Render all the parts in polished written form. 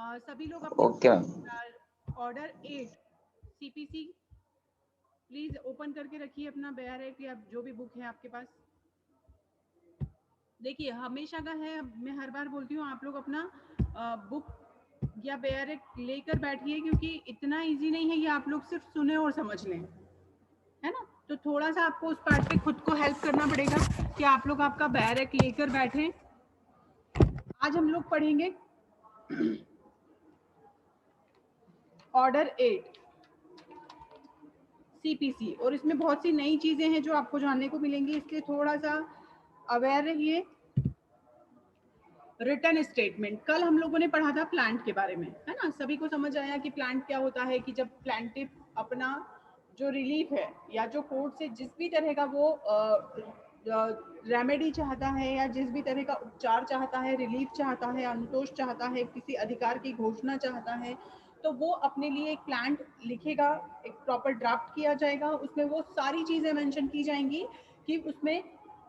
सभी लोग अपने okay. Order 8 CPC please open करके रखिए अपना बेयर है कि आप जो भी बुक है आपके पास। देखिए हमेशा का है, मैं हर बार बोलती हूँ आप लोग अपना बुक या बेयर लेकर बैठिए, क्योंकि इतना इजी नहीं है कि आप लोग सिर्फ सुने और समझ लें, है ना। तो थोड़ा सा आपको उस पार्ट पे खुद को हेल्प करना पड़ेगा कि आप लोग आपका बैरक लेकर बैठे। आज हम लोग पढ़ेंगे ऑर्डर 8 सीपीसी, और इसमें बहुत सी नई चीजें हैं जो आपको जानने को मिलेंगी, इसलिए थोड़ा सा अवेयर रहिए। रिटर्न स्टेटमेंट, कल हम लोगों ने पढ़ा था प्लांट के बारे में, है ना। सभी को समझ आया कि प्लांट क्या होता है, कि जब प्लांटिव अपना जो रिलीफ है या जो कोर्ट से जिस भी तरह का वो रेमेडी चाहता है या जिस भी तरह का उपचार चाहता है, रिलीफ चाहता है, अनुतोष चाहता है, किसी अधिकार की घोषणा चाहता है, तो वो अपने लिए एक प्लांट लिखेगा, एक प्रॉपर ड्राफ्ट किया जाएगा, उसमें वो सारी चीजें मेंशन की जाएंगी कि उसमें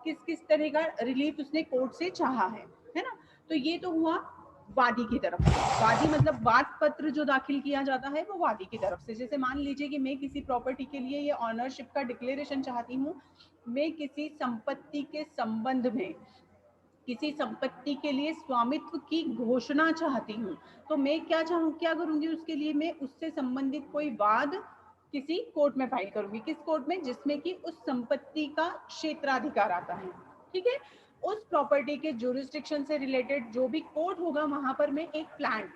किस किस तरह का रिलीफ उसने कोर्ट से चाहा है ना। तो ये तो हुआ वादी की तरफ से। वादी मतलब वाद पत्र जो दाखिल किया जाता है वो वादी की तरफ से। जैसे मान लीजिए कि मैं किसी प्रॉपर्टी के लिए ये ऑनरशिप का डिक्लेरेशन चाहती हूँ, मैं किसी संपत्ति के संबंध में किसी संपत्ति के लिए स्वामित्व की घोषणा चाहती हूँ, तो मैं क्या करूंगी उसके लिए, मैं उससे संबंधित कोई वाद किसी कोर्ट में फाइल करूंगी। किस कोर्ट में? जिसमें कि उस संपत्ति का क्षेत्राधिकार आता है, ठीक है। उस प्रॉपर्टी के जुरिस्डिक्शन से रिलेटेड जो भी कोर्ट होगा वहां पर मैं एक प्लान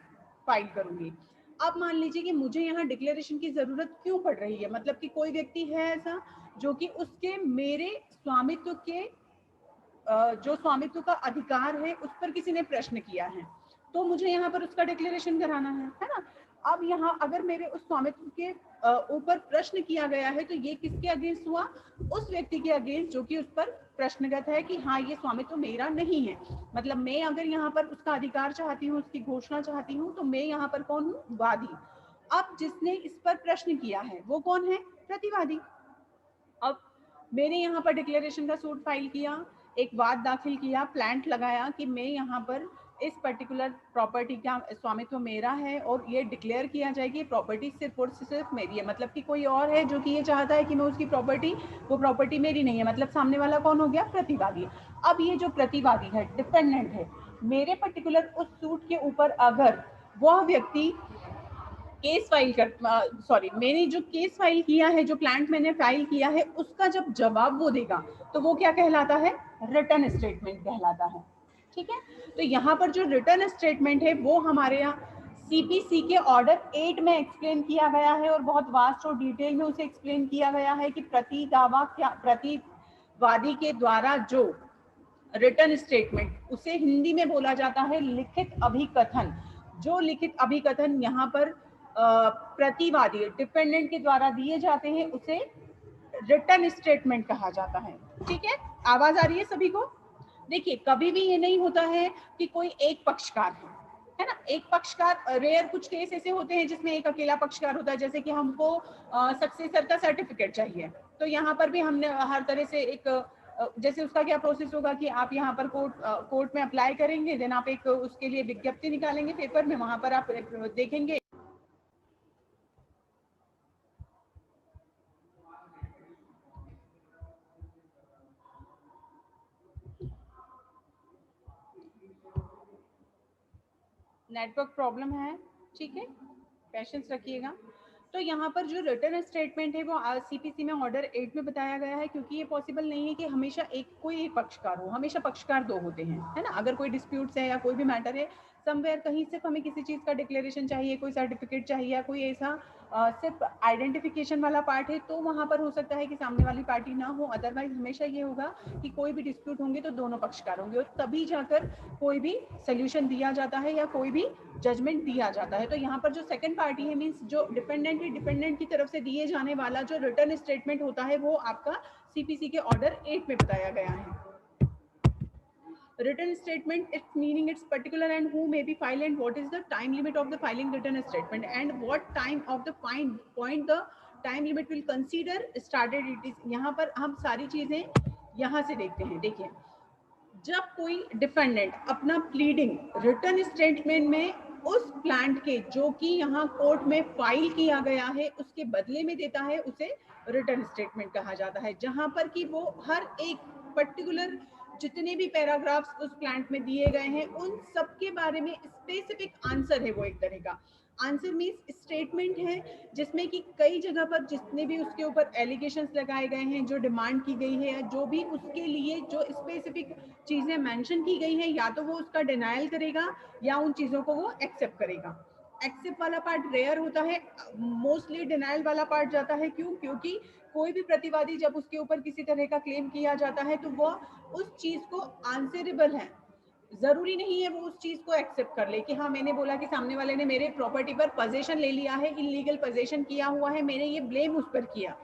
फाइल करूंगी। अब मान लीजिए कि मुझे यहाँ डिक्लेरेशन की जरूरत क्यों पड़ रही है, मतलब कि कोई व्यक्ति है ऐसा जो कि उसके मेरे स्वामित्व के जो स्वामित्व का अधिकार है उस पर किसी ने प्रश्न किया है, तो मुझे यहाँ पर उसका डिक्लेरेशन कराना है ना। अब यहाँ अगर मेरे उस स्वामित्व के ऊपर प्रश्न किया गया है, तो ये किसके अगेंस्ट हुआ? उस व्यक्ति के अगेंस्ट जो कि उस पर प्रश्नगत है कि हाँ ये स्वामित्व मेरा नहीं है। मतलब मैं अगर यहाँ पर उसका अधिकार चाहती हूँ, उसकी घोषणा चाहती हूँ, तो मैं यहाँ पर कौन हूँ? वादी। अब जिसने इस पर प्रश्न किया है वो कौन है? प्रतिवादी। अब मैंने यहाँ पर डिक्लेरेशन का सूट फाइल किया, एक वाद दाखिल किया, प्लांट लगाया कि मैं यहाँ पर इस पर्टिकुलर प्रॉपर्टी का स्वामित्व मेरा है, और ये डिक्लेयर किया जाए कि प्रॉपर्टी सिर्फ और सिर्फ मेरी है। मतलब कि कोई और है जो कि ये चाहता है कि मैं उसकी प्रॉपर्टी, वो प्रॉपर्टी मेरी नहीं है। मतलब सामने वाला कौन हो गया? प्रतिवादी। अब ये जो प्रतिवादी है, डिपेंडेंट है, मेरे पर्टिकुलर उस सूट के ऊपर अगर वह व्यक्ति केस फाइल कर, सॉरी, मैंने जो केस फाइल किया है, जो प्लांट मैंने फाइल किया है, उसका जब जवाब वो देगा तो वो क्या कहलाता है? रिटर्न स्टेटमेंट कहलाता है, ठीक है। तो यहाँ पर जो रिटर्न स्टेटमेंट है वो हमारे यहाँ सीपीसी के ऑर्डर 8 में एक्सप्लेन किया गया है, और बहुत वास्ट और डिटेल में उसे एक्सप्लेन किया गया है कि प्रति दावा क्या, प्रतिवादी के द्वारा जो रिटर्न स्टेटमेंट, उसे हिंदी में बोला जाता है लिखित अभिकथन। जो लिखित अभिकथन यहाँ पर प्रतिवादी, डिपेंडेंट के द्वारा दिए जाते हैं, उसे रिटर्न स्टेटमेंट कहा जाता है, ठीक है। आवाज आ रही है सभी को? देखिए कभी भी ये नहीं होता है कि कोई एक पक्षकार है ना। एक पक्षकार, रेयर कुछ केस ऐसे होते हैं जिसमें एक अकेला पक्षकार होता है, जैसे कि हमको सक्सेसर का सर्टिफिकेट चाहिए, तो यहाँ पर भी हमने हर तरह से एक जैसे उसका क्या प्रोसेस होगा कि आप यहाँ पर कोर्ट में अप्लाई करेंगे, देन आप एक उसके लिए विज्ञप्ति निकालेंगे पेपर में, वहां पर आप देखेंगे नेटवर्क प्रॉब्लम है, ठीक है, पेशेंस रखिएगा। तो यहाँ पर जो रिटर्न स्टेटमेंट है वो सीपीसी में ऑर्डर 8 में बताया गया है, क्योंकि ये पॉसिबल नहीं है कि हमेशा कोई एक पक्षकार हो, हमेशा पक्षकार दो होते हैं, है ना। अगर कोई डिस्प्यूट्स है या कोई भी मैटर है समवेयर, कहीं सिर्फ हमें किसी चीज़ का डिक्लेरेशन चाहिए, कोई सर्टिफिकेट चाहिए, या कोई ऐसा सिर्फ आइडेंटिफिकेशन वाला पार्ट है, तो वहाँ पर हो सकता है कि सामने वाली पार्टी ना हो। अदरवाइज हमेशा ये होगा कि कोई भी डिस्प्यूट होंगे तो दोनों पक्षकार होंगे, और तभी जाकर कोई भी सोल्यूशन दिया जाता है या कोई भी जजमेंट दिया जाता है। तो यहाँ पर जो सेकंड पार्टी है, मीन्स जो डिपेंडेंट है, डिपेंडेंट की तरफ से दिए जाने वाला जो रिटर्न स्टेटमेंट होता है वो आपका सीपीसी के ऑर्डर 8 में बताया गया है। Written statement, its meaning, its particular and who may be filed, and what is the time limit of the filing written statement, and what time of the point the time limit will consider started it is। यहाँ पर हम सारी चीजें यहाँ से देखते हैं। देखिए जब कोई डिफेंडेंट अपना प्लीडिंग रिटर्न स्टेटमेंट में उस प्लांट के जो कि यहाँ कोर्ट में फाइल किया गया है उसके बदले में देता है, उसे रिटर्न स्टेटमेंट कहा जाता है, जहां पर कि वो हर एक पर्टिकुलर जितने भी पैराग्राफ्स उस प्लांट में दिए गए हैं उन सब के बारे में स्पेसिफिक आंसर है। वो एक तरह का आंसर मीन्स स्टेटमेंट है, जिसमें कि कई जगह पर जितने भी उसके ऊपर एलिगेशंस लगाए गए हैं, जो डिमांड की गई है, या जो भी उसके लिए जो स्पेसिफिक चीजें मेंशन की गई हैं, या तो वो उसका डिनायल करेगा या उन चीजों को वो एक्सेप्ट करेगा। एक्सेप्ट वाला पार्ट रेयर होता है, मोस्टली डिनायल वाला पार्ट जाता है। क्यों? क्योंकि कोई भी प्रतिवादी जब उसके ऊपर किसी तरह का क्लेम किया जाता है तो वो उस चीज को आंसरेबल है, जरूरी नहीं है वो उस चीज को एक्सेप्ट कर ले कि हाँ मैंने बोला कि सामने वाले ने मेरे प्रॉपर्टी पर पोजेशन ले लिया है, इलीगल पोजेशन किया हुआ है, मैंने ये ब्लेम उस पर किया,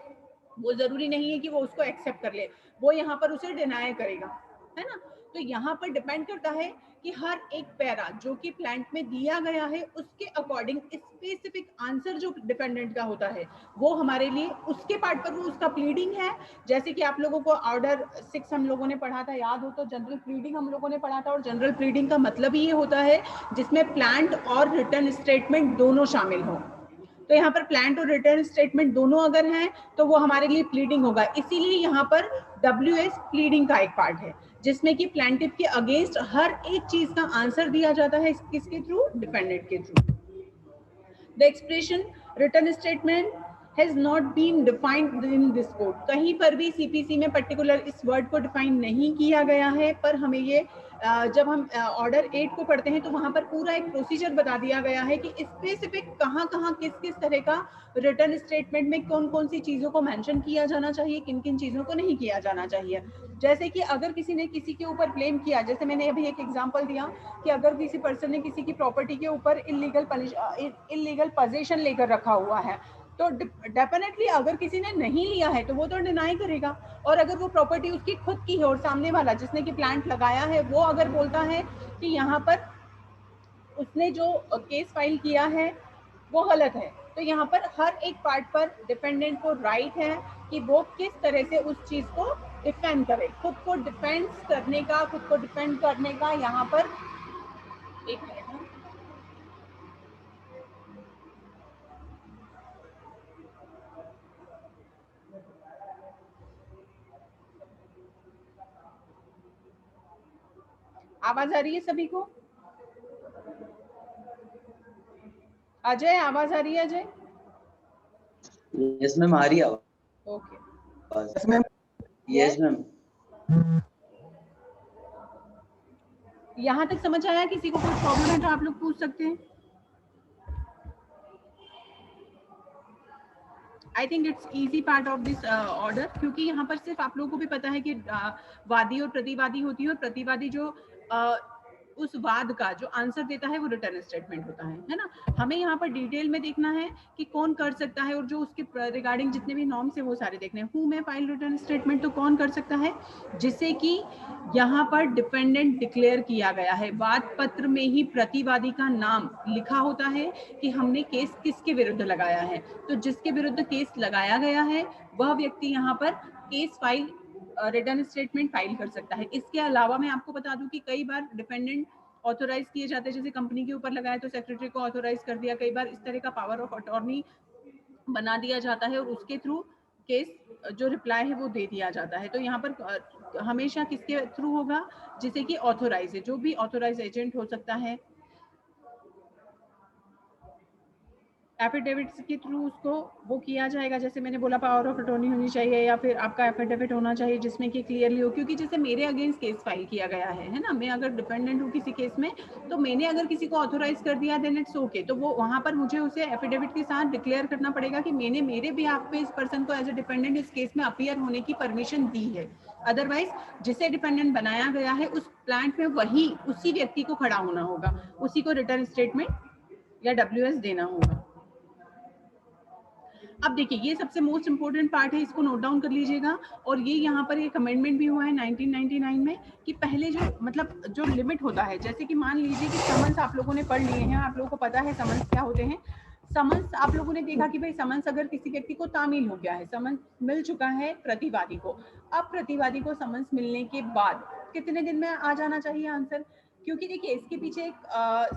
वो जरूरी नहीं है कि वो उसको एक्सेप्ट कर ले, वो यहाँ पर उसे डिनाई करेगा, है ना। तो यहाँ पर डिपेंड करता है कि हर एक पैरा जो कि प्लांट में दिया गया है उसके अकॉर्डिंग स्पेसिफिक आंसर जो डिपेंडेंट का होता है वो हमारे लिए उसके पार्ट पर वो उसका प्लीडिंग है। जैसे कि आप लोगों को ऑर्डर 6 हम लोगों ने पढ़ा था, याद हो तो, जनरल प्लीडिंग हम लोगों ने पढ़ा था। और जनरल प्लीडिंग का मतलब ही ये होता है जिसमें प्लांट और रिटर्न स्टेटमेंट दोनों शामिल हो। तो यहाँ पर प्लांट और रिटर्न स्टेटमेंट दोनों अगर हैं तो वो हमारे लिए प्लीडिंग होगा। इसीलिए यहाँ पर WS प्लीडिंग का एक पार्ट है जिसमें कि प्लांटिव के अगेंस्ट हर एक चीज का आंसर दिया जाता है, किसके थ्रू? डिपेंडेंट के through. The expression return statement has not been defined in this code. कहीं पर भी CPC में पर्टिकुलर इस वर्ड को डिफाइन नहीं किया गया है, पर हमें ये जब हम ऑर्डर 8 को पढ़ते हैं तो वहां पर पूरा एक प्रोसीजर बता दिया गया है कि स्पेसिफिक कहाँ कहाँ किस किस तरह का रिटर्न स्टेटमेंट में कौन कौन सी चीजों को मेंशन किया जाना चाहिए, किन किन चीजों को नहीं किया जाना चाहिए। जैसे कि अगर किसी ने किसी के ऊपर ब्लेम किया, जैसे मैंने अभी एक एग्जांपल दिया कि अगर किसी पर्सन ने किसी की प्रॉपर्टी के ऊपर इलीगल पोजीशन लेकर रखा हुआ है तो डेफिनेटली अगर किसी ने नहीं लिया है तो वो तो डिनाई करेगा। और अगर वो प्रॉपर्टी उसकी खुद की है और सामने वाला जिसने कि प्लांट लगाया है वो अगर बोलता है कि यहाँ पर उसने जो केस फाइल किया है वो गलत है, तो यहाँ पर हर एक पार्ट पर डिपेंडेंट को राइट है कि वो किस तरह से उस चीज को डिफेंड करे, खुद को डिफेंड करने का, खुद को डिफेंड करने का यहाँ पर एक मिनट। आवाज आ रही है सभी को? अजय आवाज आ रही है? अजय? यस मैम, आ रही है आवाज। Okay yes ma'am. Yes ma'am. यहाँ तक समझ आया? किसी को कोई प्रॉब्लम है तो आप लोग पूछ सकते हैं। I think it's easy part of this order, क्योंकि यहाँ पर सिर्फ आप लोगों को भी पता है कि वादी और प्रतिवादी होती है, और प्रतिवादी जो उस वाद का जो आंसर देता है वो रिटर्न स्टेटमेंट होता है ना। हमें यहाँ पर डिटेल में देखना है कि कौन कर सकता है, और जो उसके रिगार्डिंग जितने भी नॉर्म्स है वो सारे देखने हैं। हु में फाइल रिटर्न स्टेटमेंट, तो कौन कर सकता है? जिसे कि यहाँ पर डिपेंडेंट डिक्लेयर किया गया है, वाद पत्र में ही प्रतिवादी का नाम लिखा होता है कि हमने केस किसके विरुद्ध लगाया है। तो जिसके विरुद्ध केस लगाया गया है वह व्यक्ति यहाँ पर case file return statement file कर सकता है। इसके अलावा मैं आपको बता दूं कि कई बार डिपेंडेंट ऑथोराइज किए जाते हैं, जैसे कंपनी के ऊपर लगाया तो सेक्रेटरी को ऑथोराइज कर दिया, कई बार इस तरह का पावर ऑफ अटॉर्नी बना दिया जाता है और उसके थ्रू केस जो रिप्लाई है वो दे दिया जाता है। तो यहाँ पर हमेशा किसके थ्रू होगा? जिसे कि ऑथोराइज है, जो भी ऑथोराइज एजेंट हो सकता है। एफिडेविट के थ्रू उसको वो किया जाएगा, जैसे मैंने बोला पावर ऑफ अटॉर्नी होनी चाहिए, या फिर आपका एफिडेविट होना चाहिए जिसमें कि क्लियरली हो। क्योंकि जैसे मेरे अगेंस्ट केस फाइल किया गया है ना, मैं अगर डिपेंडेंट हूँ किसी केस में, तो मैंने अगर किसी को ऑथोराइज कर दिया देन इट्स ओके, तो वो वहाँ पर मुझे उसे एफिडेविट के साथ डिक्लेयर करना पड़ेगा कि मैंने मेरे बिहाफ पे इस पर्सन को एज ए डिपेंडेंट इस केस में अपीयर होने की परमिशन दी है। अदरवाइज जिसे डिपेंडेंट बनाया गया है उस प्लांट में वही उसी व्यक्ति को खड़ा होना होगा, उसी को रिटर्न स्टेटमेंट या WS देना होगा। अब देखिए ये सबसे मोस्ट इंपोर्टेंट पार्ट है, इसको नोट डाउन कर लीजिएगा। और ये यहाँ पर एक अमेंडमेंट भी हुआ है 1999 में कि पहले जो मतलब जो लिमिट होता है, जैसे कि मान लीजिए कि समन्स आप लोगों ने पढ़ लिए हैं, आप लोगों को पता है समन्स क्या होते हैं। समन्स आप लोगों ने देखा कि भाई समन्स अगर किसी व्यक्ति को तामील हो गया है, समन्स मिल चुका है प्रतिवादी को, अब प्रतिवादी को समन्स मिलने के बाद कितने दिन में आ जाना चाहिए आंसर? क्योंकि देखिए इसके पीछे एक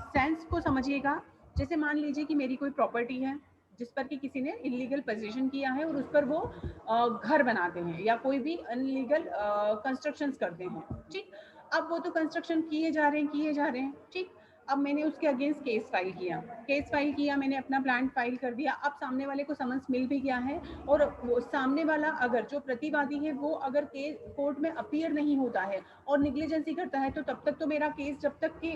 सेंस को समझिएगा। जैसे मान लीजिए कि मेरी कोई प्रॉपर्टी है जिस पर कि किसी ने इलीगल पोजीशन किया है और उस पर वो घर बनाते हैं या कोई भी अनलीगल कंस्ट्रक्शंस करते हैं, ठीक। अब वो तो कंस्ट्रक्शन किए जा रहे हैं, ठीक। अब मैंने उसके अगेंस्ट केस फाइल किया, मैंने अपना प्लान फाइल कर दिया। अब सामने वाले को समन्स मिल भी गया है और वो सामने वाला अगर जो प्रतिवादी है वो अगर केस कोर्ट में अपीयर नहीं होता है और निग्लिजेंसी करता है, तो तब तक तो मेरा केस जब तक कि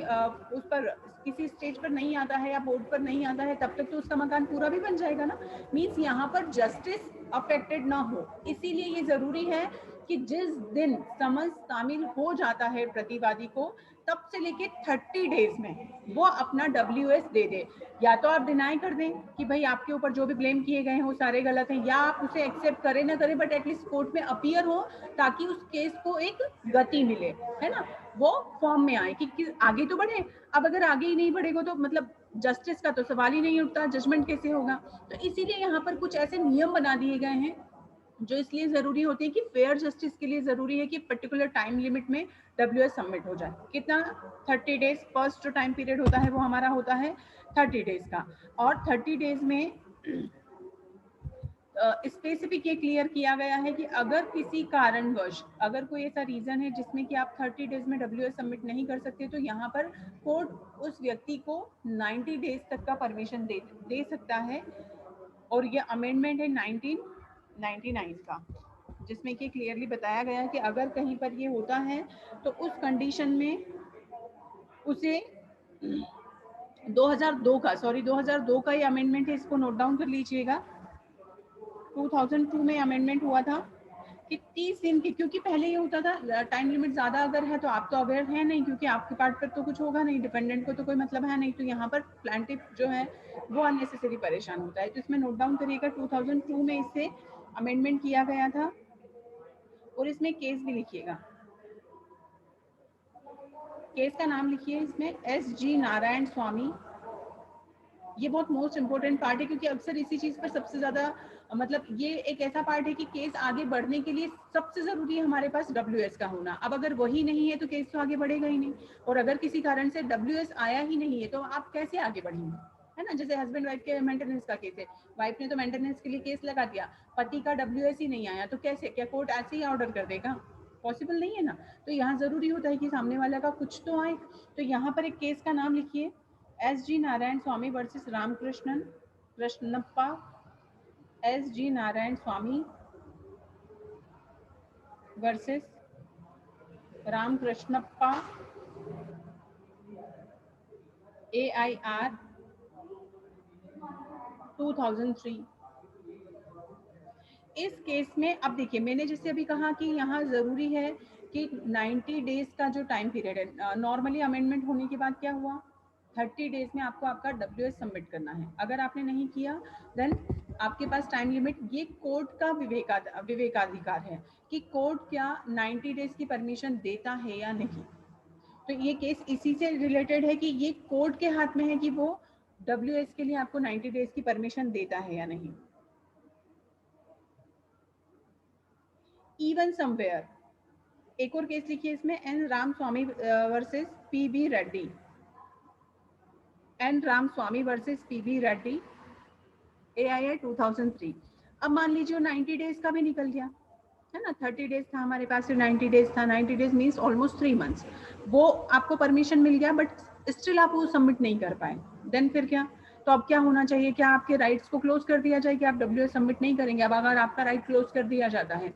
उस पर किसी स्टेज पर नहीं आता है या बोर्ड पर नहीं आता है तब तक तो उसका मकान पूरा भी बन जाएगा ना। मीन्स यहाँ पर जस्टिस अफेक्टेड ना हो, इसीलिए ये जरूरी है कि जिस दिन समन्स तामील हो जाता है प्रतिवादी को, तब से लेके 30 डेज में वो अपना WS दे दे। या तो आप डिनाई कर दें कि भाई आपके ऊपर जो भी ब्लेम किए गए हैं वो सारे गलत हैं, या आप उसे एक्सेप्ट करें ना करें, बट एटलीस्ट कोर्ट में अपीयर हो ताकि उस केस को एक गति मिले, है ना, वो फॉर्म में आए कि आगे तो बढ़े। अब अगर आगे ही नहीं बढ़ेगा तो मतलब जस्टिस का तो सवाल ही नहीं उठता, जजमेंट कैसे होगा। तो इसीलिए यहाँ पर कुछ ऐसे नियम बना दिए गए हैं जो इसलिए जरूरी होते हैं कि फेयर जस्टिस के लिए जरूरी है कि पर्टिकुलर टाइम लिमिट में WS सबमिट हो जाए। कितना? 30 डेज। फर्स्ट जो टाइम पीरियड होता है वो हमारा होता है 30 डेज का, और 30 डेज में स्पेसिफिक ये क्लियर किया गया है कि अगर किसी कारणवश, अगर कोई ऐसा रीजन है जिसमें कि आप 30 डेज में WS सबमिट नहीं कर सकते, तो यहाँ पर कोर्ट उस व्यक्ति को 90 डेज तक का परमिशन दे सकता है। और ये अमेंडमेंट है 1999 का, जिसमें कि क्लियरली बताया गया है कि अगर कहीं पर ये होता है तो उस कंडीशन में उसे 2002 का ये अमेंडमेंट है, इसको नोट डाउन कर लीजिएगा। 2002 में अमेंडमेंट हुआ था कि 30 दिन की, क्योंकि पहले ये होता था टाइम लिमिट ज्यादा अगर है तो आप तो अवेयर है नहीं, क्योंकि आपके पार्ट पर तो कुछ होगा नहीं, डिपेंडेंट को तो कोई मतलब है नहीं, तो यहाँ पर प्लांटिफ जो है वो अननेसेसरी परेशान होता है। तो इसमें नोट डाउन करिएगा 2002 में इससे अमेंडमेंट किया गया था। और इसमें केस भी लिखिएगा, केस का नाम लिखिए इसमें SG नारायण स्वामी। ये बहुत मोस्ट इंपोर्टेंट पार्ट है, क्योंकि अक्सर इसी चीज पर सबसे ज्यादा मतलब ये एक ऐसा पार्ट है कि केस आगे बढ़ने के लिए सबसे जरूरी है हमारे पास WS का होना। अब अगर वही नहीं है तो केस तो आगे बढ़ेगा ही नहीं, और अगर किसी कारण से WS आया ही नहीं है तो आप कैसे आगे बढ़ेंगे, है ना। जैसे हस्बैंड वाइफ के मेंटेनेंस का केस है, वाइफ ने तो मेंटेनेंस के लिए केस लगा दिया, पति का WS ही नहीं आया, तो कैसे, क्या कोर्ट ऐसे ही ऑर्डर कर देगा? पॉसिबल नहीं है ना। तो यहाँ जरूरी होता है कि सामने वाला का कुछ तो आए। तो यहाँ पर एक केस का नाम लिखिए, SG नारायण स्वामी वर्सेस रामकृष्णन कृष्णप्पा। SG नारायण स्वामी वर्सेस रामकृष्णप्पा AIR 2003। इस केस में अब देखिए, मैंने जैसे अभी कहा कि यहाँ जरूरी है कि 90 डेज का जो टाइम पीरियड है, नॉर्मली अमेंडमेंट होने के बाद क्या हुआ, 30 डेज में आपको आपका WS सबमिट करना है। अगर आपने नहीं किया देन आपके पास टाइम लिमिट, ये कोर्ट का विवेकाधिकार है कि कोर्ट क्या 90 डेज की परमिशन देता है या नहीं। तो ये केस इसी से रिलेटेड है कि ये कोर्ट के हाथ में है कि वो WS के लिए आपको 90 डेज की परमिशन देता है या नहीं। इवन समवेयर, एक और केस लिखिए इसमें, N Ram Swami versus PB Reddy. N Ram Swami versus PB Reddy AIR 2003। अब मान लीजिए 90 डेज का भी निकल गया, है ना, 30 डेज था हमारे पास, 90 डेज था, 90 डेज मीन्स ऑलमोस्ट 3 मंथ्स, वो आपको परमिशन मिल गया बट स्टिल आप वो सबमिट नहीं कर पाए, देन फिर क्या? तो अब क्या होना चाहिए, क्या आपके राइट्स को क्लोज कर दिया जाए कि आप WS सबमिट नहीं करेंगे? अब अगर आपका राइट क्लोज कर दिया जाता है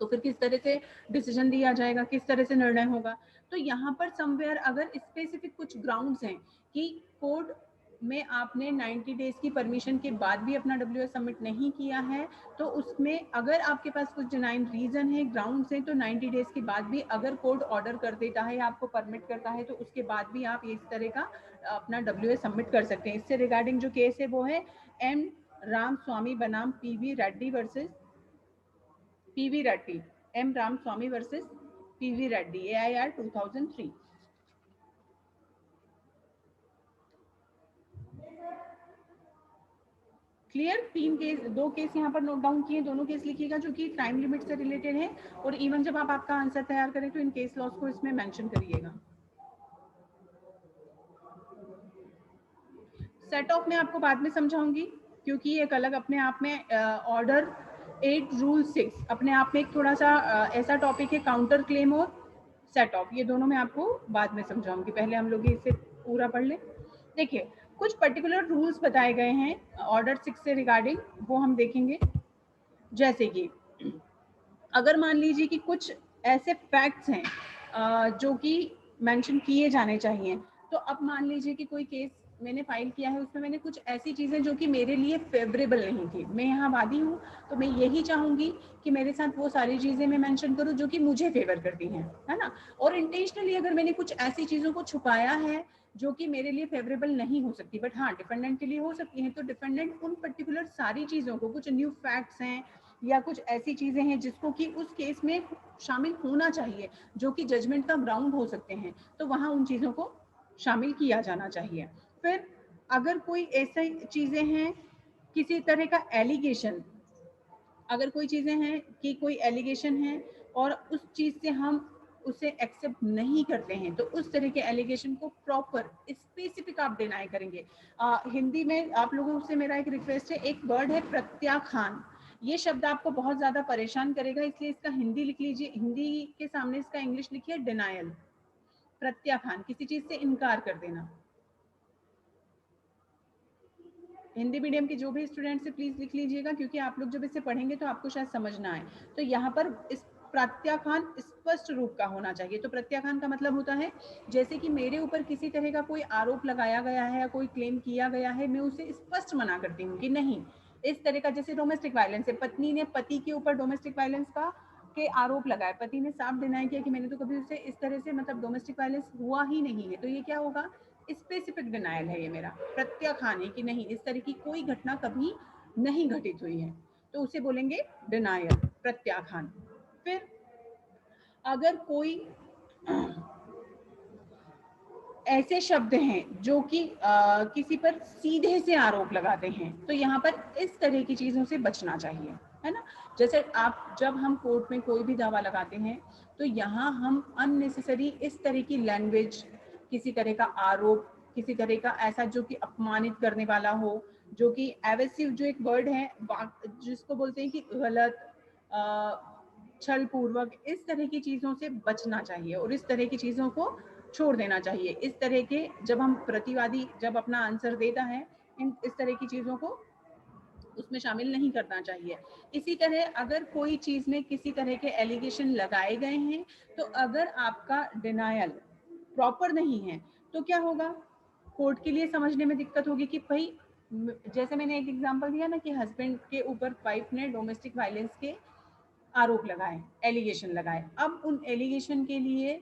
तो फिर किस तरह से डिसीजन दिया जाएगा, किस तरह से निर्णय होगा? तो यहाँ पर समवेयर अगर स्पेसिफिक कुछ ग्राउंड्स हैं कि कोर्ट में आपने 90 डेज की परमिशन के बाद भी अपना WS सबमिट नहीं किया है, तो उसमें अगर आपके पास कुछ जेन्युइन रीजन है, ग्राउंड्स हैं, तो 90 डेज के बाद भी अगर कोर्ट ऑर्डर कर देता है, आपको परमिट करता है, तो उसके बाद भी आप इस तरह का अपना WS सबमिट कर सकते हैं। इससे रिगार्डिंग जो केस है वो है M राम स्वामी बनाम PV Reddy versus PV Reddy, M Ram Swami versus PV Reddy AIR 2003। Clear? दो केस यहाँ पर नोट डाउन किए, दोनों केस लिखिएगा जो कि टाइम लिमिट से रिलेटेड है, और इवन जब आप आपका आंसर तैयार करें तो इन केस लॉस को इसमें मेंशन करिएगा। सेट ऑफ मैं आपको बाद में समझाऊंगी, क्योंकि एक अलग अपने आप में ऑर्डर 8 रूल 6 अपने आप में एक थोड़ा सा ऐसा टॉपिक है, काउंटर क्लेम और सेट ऑफ, ये दोनों मैं आपको बाद में समझाऊंगी, पहले हम लोग इसे पूरा पढ़ लें। देखिए कुछ पर्टिकुलर रूल्स बताए गए हैं ऑर्डर 6 से रिगार्डिंग, वो हम देखेंगे। जैसे कि अगर मान लीजिए कि कुछ ऐसे फैक्ट्स हैं जो कि मेंशन किए जाने चाहिए, तो अब मान लीजिए कि कोई केस मैंने फाइल किया है, उसमें मैंने कुछ ऐसी चीज़ें जो कि मेरे लिए फेवरेबल नहीं थी, मैं यहाँ वादी हूँ तो मैं यही चाहूँगी कि मेरे साथ वो सारी चीज़ें मैं मेंशन करूँ जो कि मुझे फेवर करती हैं, है ना। और इंटेंशनली अगर मैंने कुछ ऐसी चीज़ों को छुपाया है जो कि मेरे लिए फेवरेबल नहीं हो सकती, बट हाँ डिपेंडेंट के लिए हो सकती हैं, तो डिपेंडेंट उन पर्टिकुलर सारी चीज़ों को, कुछ न्यू फैक्ट्स हैं या कुछ ऐसी चीज़ें हैं जिसको कि उस केस में शामिल होना चाहिए, जो कि जजमेंट का ग्राउंड हो सकते हैं, तो वहाँ उन चीज़ों को शामिल किया जाना चाहिए। फिर अगर कोई ऐसी चीज़ें हैं, किसी तरह का एलिगेशन, अगर कोई चीज़ें हैं कि कोई एलिगेशन है और उस चीज़ से हम उसे एक्सेप्ट नहीं करते हैं, तो उस तरह के एलिगेशन को प्रॉपर स्पेसिफिक आप डिनाई करेंगे। हिंदी में आप लोगों से मेरा एक रिक्वेस्ट है, एक वर्ड है प्रत्याख्यान, ये शब्द आपको बहुत ज़्यादा परेशान करेगा, इसलिए इसका हिंदी लिख लीजिए, हिंदी के सामने इसका इंग्लिश लिखिए डिनायल। प्रत्याख्यान, किसी चीज़ से इनकार कर देना। हिंदी मीडियम के जो भी स्टूडेंट्स से प्लीज लिख लीजिएगा, क्योंकि आप लोग जब इसे पढ़ेंगे तो आपको शायद समझ ना आए। तो यहाँ पर इस प्रत्याख्यान स्पष्ट रूप का होना चाहिए। तो प्रत्याख्यान का मतलब होता है, जैसे कि मेरे ऊपर किसी तरह का कोई आरोप लगाया गया है या कोई क्लेम किया गया है, मैं उसे स्पष्ट मना करती हूँ कि नहीं इस तरह का, जैसे डोमेस्टिक वायलेंस है, पत्नी ने पति के ऊपर डोमेस्टिक वायलेंस का के आरोप लगाए, पति ने साफ डिनाई किया कि मैंने तो कभी उसे इस तरह से मतलब डोमेस्टिक वायलेंस हुआ ही नहीं है, तो ये क्या होगा, स्पेसिफिक डिनायल है, ये मेरा प्रत्याख्यान है कि नहीं इस तरह की कोई घटना कभी नहीं घटित हुई है, तो उसे बोलेंगे डिनायल, प्रत्याख्यान। फिर अगर कोई ऐसे शब्द हैं जो कि किसी पर सीधे से आरोप लगाते हैं, तो यहाँ पर इस तरह की चीजों से बचना चाहिए, है ना। जैसे आप जब हम कोर्ट में कोई भी दावा लगाते हैं, तो यहाँ हम अननेसेसरी इस तरह की लैंग्वेज, किसी तरह का आरोप, किसी तरह का ऐसा जो कि अपमानित करने वाला हो, जो कि एवेसिव जो एक वर्ड है जिसको बोलते हैं कि गलत, छल पूर्वक, इस तरह की चीजों से बचना चाहिए और इस तरह की चीजों को छोड़ देना चाहिए। इस तरह के जब हम प्रतिवादी जब अपना आंसर देता है, इस तरह की चीजों को उसमें शामिल नहीं करना चाहिए। इसी तरह अगर कोई चीज में किसी तरह के एलिगेशन लगाए गए हैं, तो अगर आपका डिनायल प्रॉपर नहीं है तो क्या होगा, कोर्ट के लिए समझने में दिक्कत होगी कि भाई, जैसे मैंने एक एग्जांपल दिया ना कि हस्बैंड के ऊपर वाइफ ने डोमेस्टिक वायलेंस के आरोप लगाए, एलिगेशन लगाए, अब उन एलिगेशन के लिए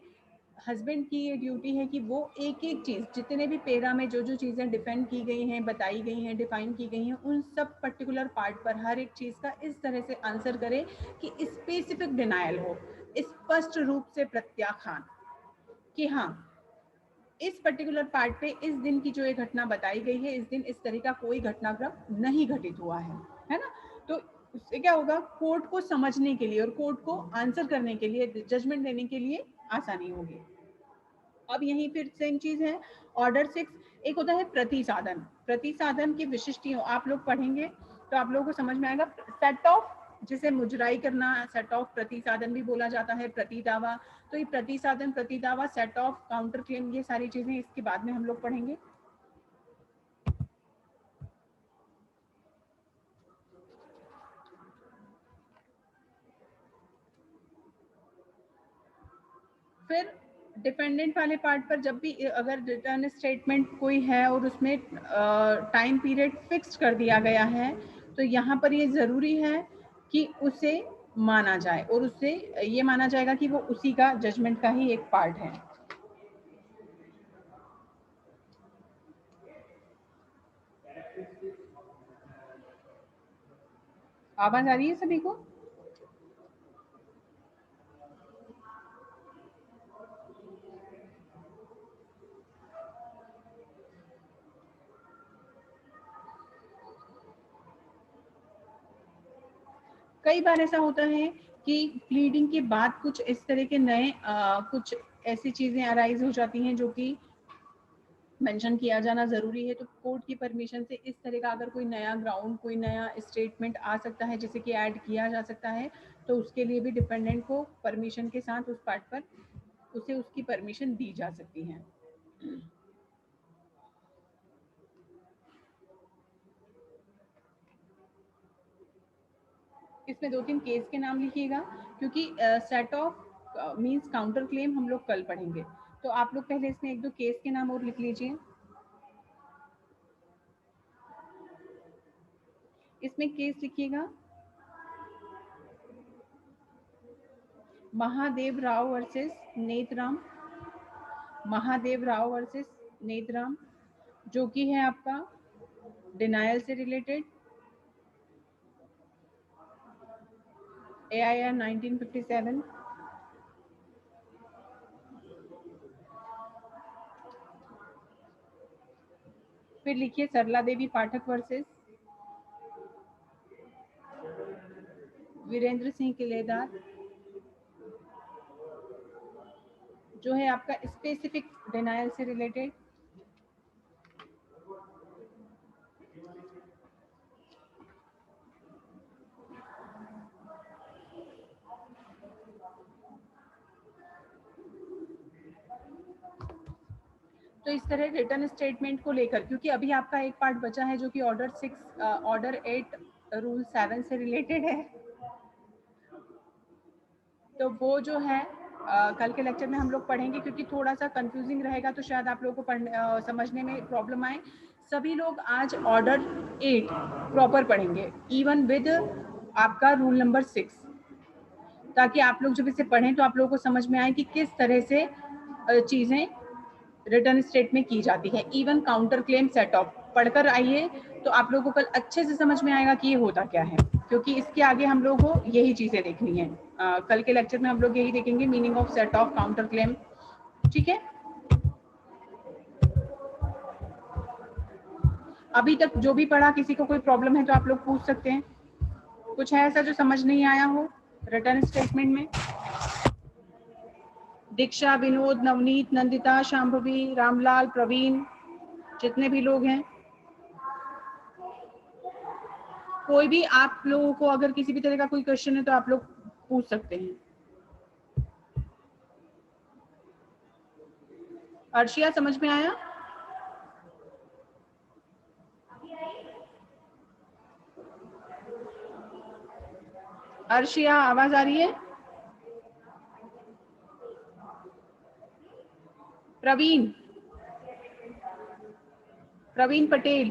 हस्बैंड की ये ड्यूटी है कि वो एक एक चीज़, जितने भी पेरा में जो जो चीज़ें डिफेंड की गई हैं, बताई गई हैं, डिफाइन की गई हैं, उन सब पर्टिकुलर पार्ट पर हर एक चीज़ का इस तरह से आंसर करे कि स्पेसिफिक डिनायल हो, स्पष्ट रूप से प्रत्याख्यान, कि हाँ इस पर्टिकुलर पार्ट पे इस दिन की जो ये घटना बताई गई है, इस दिन इस तरह का कोई घटनाक्रम नहीं घटित हुआ है ना। तो उससे क्या होगा, कोर्ट को समझने के लिए और कोर्ट को आंसर करने के लिए, जजमेंट देने के लिए आसानी होगी। अब यहीं फिर सेम चीज है, ऑर्डर 6 एक होता है प्रतिसाधन। प्रतिसाधन की विशिष्टियों आप लोग पढ़ेंगे तो आप लोगों को समझ में आएगा। सेट ऑफ, जिसे मुजराई करना, सेट ऑफ प्रतिसाधन भी बोला जाता है, प्रतिदावा, तो ये प्रतिसाधन, प्रतिदावा, सेट ऑफ, काउंटर क्लेम, ये सारी चीजें इसके बाद में हम लोग पढ़ेंगे। फिर डिपेंडेंट वाले पार्ट पर जब भी अगर रिटर्न स्टेटमेंट कोई है और उसमें टाइम पीरियड फिक्स कर दिया गया है, तो यहाँ पर ये जरूरी है कि उसे माना जाए और उससे ये माना जाएगा कि वो उसी का जजमेंट का ही एक पार्ट है। आवाज आ रही है सभी को? कई बार ऐसा होता है कि प्लीडिंग के बाद कुछ इस तरह के नए कुछ ऐसी चीजें अराइज हो जाती हैं जो कि मेंशन किया जाना ज़रूरी है। तो कोर्ट की परमिशन से इस तरह का अगर कोई नया ग्राउंड, कोई नया स्टेटमेंट आ सकता है जिसे कि ऐड किया जा सकता है, तो उसके लिए भी डिपेंडेंट को परमिशन के साथ उस पार्ट पर उसे उसकी परमिशन दी जा सकती है। इसमें 2-3 केस के नाम लिखिएगा, क्योंकि set of means counter claim हम लोग कल पढ़ेंगे। तो आप लोग पहले इसमें 1-2 केस के नाम और लिख लीजिए। इसमें केस लिखिएगा महादेव राव वर्सेस नेतराम, महादेव राव वर्सेस नेतराम, जो कि है आपका डिनायल से रिलेटेड, AIR 1957। फिर लिखिए सरला देवी पाठक वर्सेस वीरेंद्र सिंह किलेदार, जो है आपका स्पेसिफिक डिनायल से रिलेटेड। तो इस तरह रिटर्न स्टेटमेंट को लेकर, क्योंकि अभी आपका एक पार्ट बचा है जो कि ऑर्डर 8 रूल 7 से रिलेटेड है, तो वो जो है कल के लेक्चर में हम लोग पढ़ेंगे, क्योंकि थोड़ा सा कंफ्यूजिंग रहेगा, तो शायद आप लोगों को समझने में प्रॉब्लम आए। सभी लोग आज ऑर्डर 8 प्रॉपर पढ़ेंगे, इवन विद आपका रूल नंबर 6, ताकि आप लोग जब इसे पढ़ें तो आप लोगों को समझ में आए कि किस तरह से चीज़ें रिटर्न स्टेट में की जाती है। Even counter claim set of पढ़कर आइए तो आप लोगों को कल अच्छे से समझ में आएगा कि ये होता क्या है, क्योंकि इसके आगे हम लोगों को यही चीज़ें देखनी है। कल के लेक्चर में हम लोग यही देखेंगे, meaning of set of, counter claim. ठीक है, अभी तक जो भी पढ़ा, किसी को कोई प्रॉब्लम है तो आप लोग पूछ सकते हैं। कुछ है ऐसा जो समझ नहीं आया हो रिटर्न स्टेटमेंट में? दीक्षा, विनोद, नवनीत, नंदिता, शांभवी, रामलाल, प्रवीण, जितने भी लोग हैं, कोई भी आप लोगों को अगर किसी भी तरह का कोई क्वेश्चन है तो आप लोग पूछ सकते हैं। अर्शिया, समझ में आया? अर्शिया, आवाज आ रही है? प्रवीण, प्रवीण पटेल,